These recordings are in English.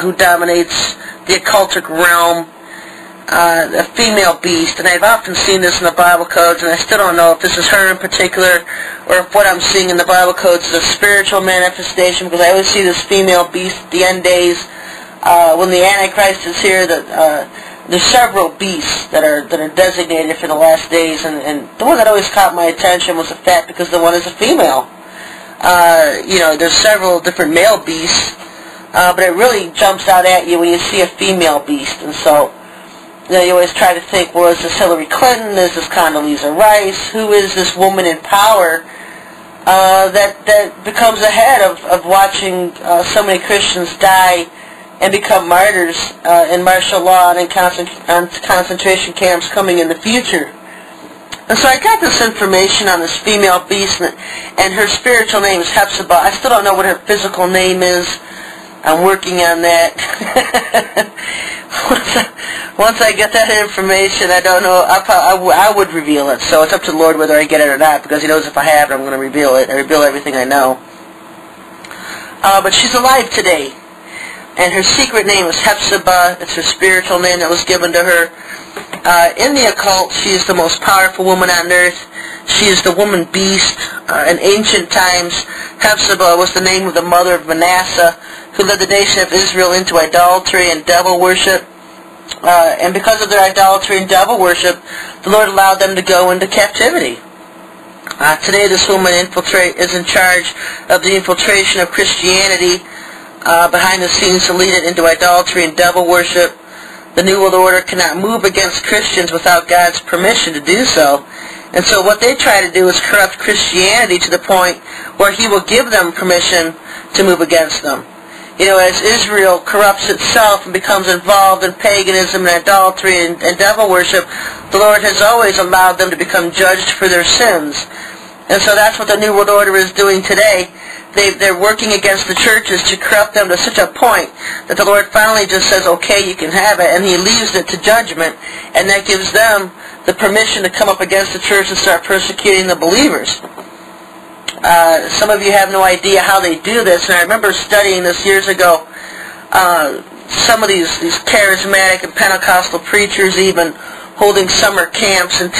who dominates the occultic realm, a female beast. And I've often seen this in the Bible codes, and I still don't know if this is her in particular, or if what I'm seeing in the Bible codes is a spiritual manifestation, because I always see this female beast at the end days. When the Antichrist is here, there's several beasts that are designated for the last days, and the one that always caught my attention was the fact because the one is a female. There's several different male beasts, but it really jumps out at you when you see a female beast. And so, you always try to think, well, is this Hillary Clinton? Is this Condoleezza Rice? Who is this woman in power that becomes ahead of watching so many Christians die and become martyrs in martial law and in concentration camps coming in the future? And so I got this information on this female beast, and her spiritual name is Hephzibah. I still don't know what her physical name is. I'm working on that. Once I get that information, I don't know. I would reveal it. So it's up to the Lord whether I get it or not, because He knows if I have it, I'm going to reveal it. I reveal everything I know. But she's alive today. And her secret name is Hephzibah. It's her spiritual name that was given to her. In the occult, she is the most powerful woman on earth. She is the woman beast. In ancient times, Hephzibah was the name of the mother of Manasseh, who led the nation of Israel into idolatry and devil worship. And because of their idolatry and devil worship, the Lord allowed them to go into captivity. Today, this woman is in charge of the infiltration of Christianity behind the scenes to lead it into idolatry and devil worship. The New World Order cannot move against Christians without God's permission to do so. And so what they try to do is corrupt Christianity to the point where He will give them permission to move against them. As Israel corrupts itself and becomes involved in paganism and idolatry and devil worship, the Lord has always allowed them to become judged for their sins. And so that's what the New World Order is doing today. They're working against the churches to corrupt them to such a point that the Lord finally just says, okay, you can have it, and He leaves it to judgment, and that gives them the permission to come up against the church and start persecuting the believers. Some of you have no idea how they do this, and I remember studying this years ago. Some of these charismatic and Pentecostal preachers even holding summer camps and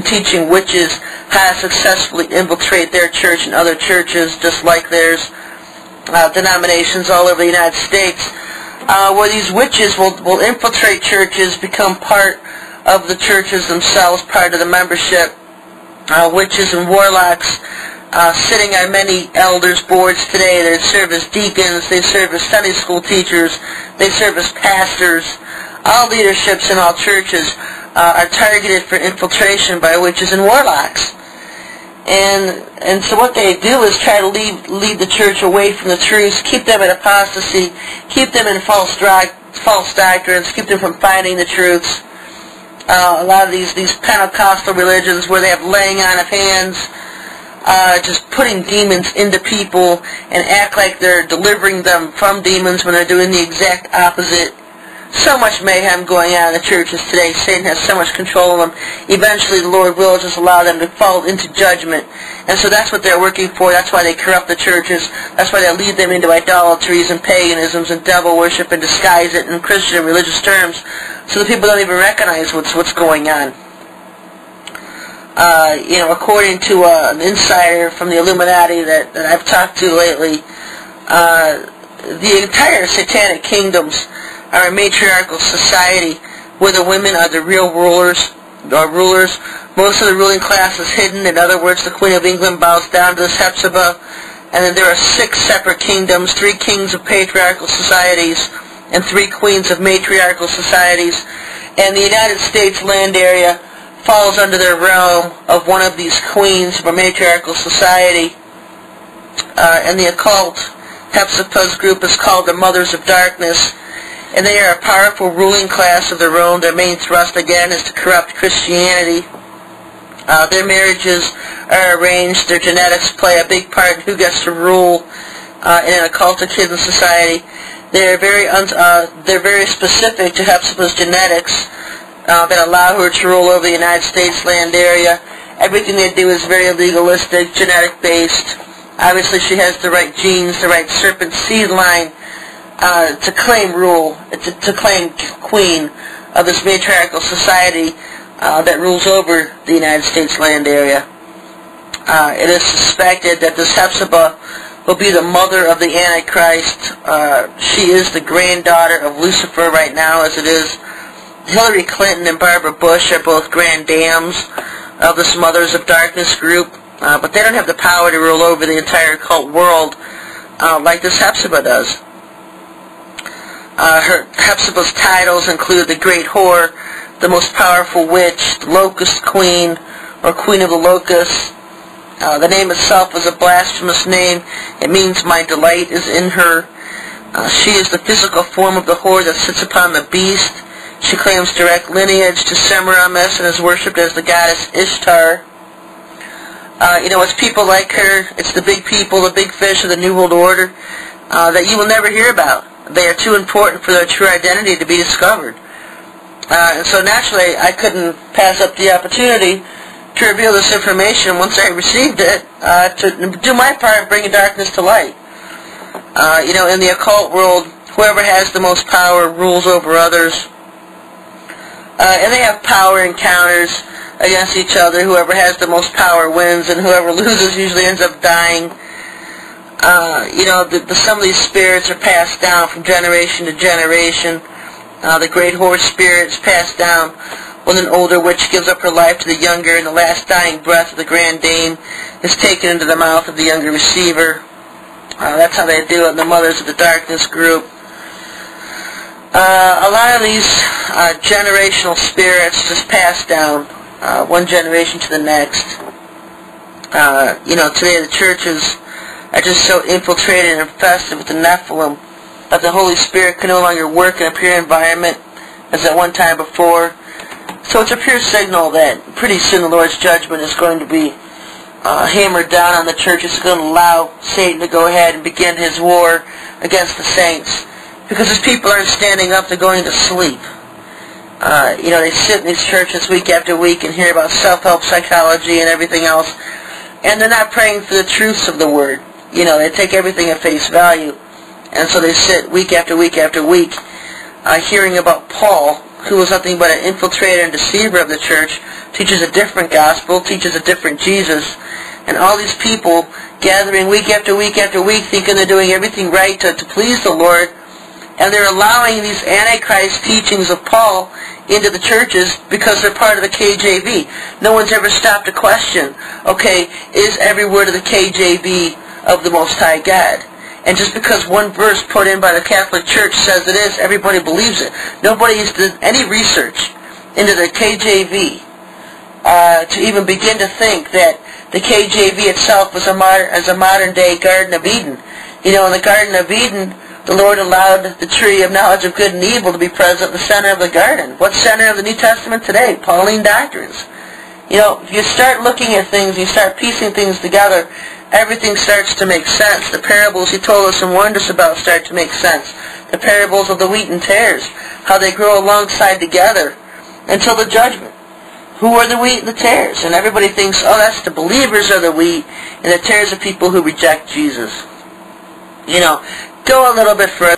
teaching witches how to successfully infiltrate their church and other churches just like theirs, denominations all over the United States, where these witches will infiltrate churches, become part of the churches themselves, part of the membership. Witches and warlocks sitting on many elders' boards today. They serve as deacons, they serve as Sunday school teachers, they serve as pastors. All leaderships in all churches are targeted for infiltration by witches and warlocks. And so what they do is try to lead the church away from the truth, keep them in apostasy, keep them in false doctrines, keep them from finding the truths. A lot of these Pentecostal religions where they have laying on of hands, just putting demons into people and act like they're delivering them from demons when they're doing the exact opposite. So much mayhem going on in the churches today. Satan has so much control of them. Eventually the Lord will just allow them to fall into judgment. And so that's what they're working for. That's why they corrupt the churches. That's why they lead them into idolatries and paganisms and devil worship and disguise it in Christian and religious terms so that people don't even recognize what's going on. According to an insider from the Illuminati that I've talked to lately, the entire satanic kingdoms are a matriarchal society where the women are the real rulers. Most of the ruling class is hidden. In other words, the Queen of England bows down to this Hephzibah. And then there are 6 separate kingdoms, 3 kings of patriarchal societies and 3 queens of matriarchal societies. And the United States land area falls under the realm of one of these queens of a matriarchal society. And the occult Hephzibah's group is called the Mothers of Darkness. And they are a powerful ruling class of their own. Their main thrust, again, is to corrupt Christianity. Their marriages are arranged. Their genetics play a big part in who gets to rule in an occultic hidden society. They're very specific to Hephzibah's genetics that allow her to rule over the United States land area. Everything they do is very legalistic, genetic-based. Obviously, she has the right genes, the right serpent seed line. to claim rule, to claim queen of this matriarchal society that rules over the United States land area. It is suspected that this Hephzibah will be the mother of the Antichrist. She is the granddaughter of Lucifer right now, as it is. Hillary Clinton and Barbara Bush are both granddams of this Mothers of Darkness group, but they don't have the power to rule over the entire occult world like this Hephzibah does. Hephzibah's titles include the Great Whore, the Most Powerful Witch, the Locust Queen, or Queen of the Locusts. The name itself is a blasphemous name. It means my delight is in her. She is the physical form of the whore that sits upon the beast. She claims direct lineage to Semiramis and is worshipped as the goddess Ishtar. It's people like her, it's the big people, the big fish of the New World Order that you will never hear about. They are too important for their true identity to be discovered. And so naturally, I couldn't pass up the opportunity to reveal this information once I received it, to do my part bringing darkness to light. In the occult world, whoever has the most power rules over others. And they have power encounters against each other. Whoever has the most power wins, and whoever loses usually ends up dying. Some of these spirits are passed down from generation to generation. The great horse spirit is passed down when an older witch gives up her life to the younger, and the last dying breath of the grand dame is taken into the mouth of the younger receiver. That's how they do it in the Mothers of the Darkness group. A lot of these generational spirits just pass down one generation to the next. Today the churches are just so infiltrated and infested with the Nephilim that the Holy Spirit can no longer work in a pure environment as at one time before. So it's a pure signal that pretty soon the Lord's judgment is going to be hammered down on the church. It's going to allow Satan to go ahead and begin his war against the saints. Because his people aren't standing up, they're going to sleep. They sit in these churches week after week and hear about self-help psychology and everything else, and they're not praying for the truths of the Word. They take everything at face value, and so they sit week after week after week hearing about Paul, who was nothing but an infiltrator and deceiver of the church, teaches a different gospel, teaches a different Jesus, and all these people gathering week after week after week thinking they're doing everything right to please the Lord, and they're allowing these Antichrist teachings of Paul into the churches because they're part of the KJV. No one's ever stopped to question, okay, is every word of the KJV of the Most High God? And just because one verse put in by the Catholic Church says it is, everybody believes it. Nobody has done any research into the KJV to even begin to think that the KJV itself is a modern-day Garden of Eden. In the Garden of Eden, the Lord allowed the tree of knowledge of good and evil to be present in the center of the garden. What's center of the New Testament today? Pauline doctrines. If you start looking at things, you start piecing things together, everything starts to make sense. The parables He told us and warned us about start to make sense. The parables of the wheat and tares, how they grow alongside together until the judgment. Who are the wheat and the tares? And everybody thinks, oh, that's the believers are the wheat, and the tares are people who reject Jesus. Go a little bit further.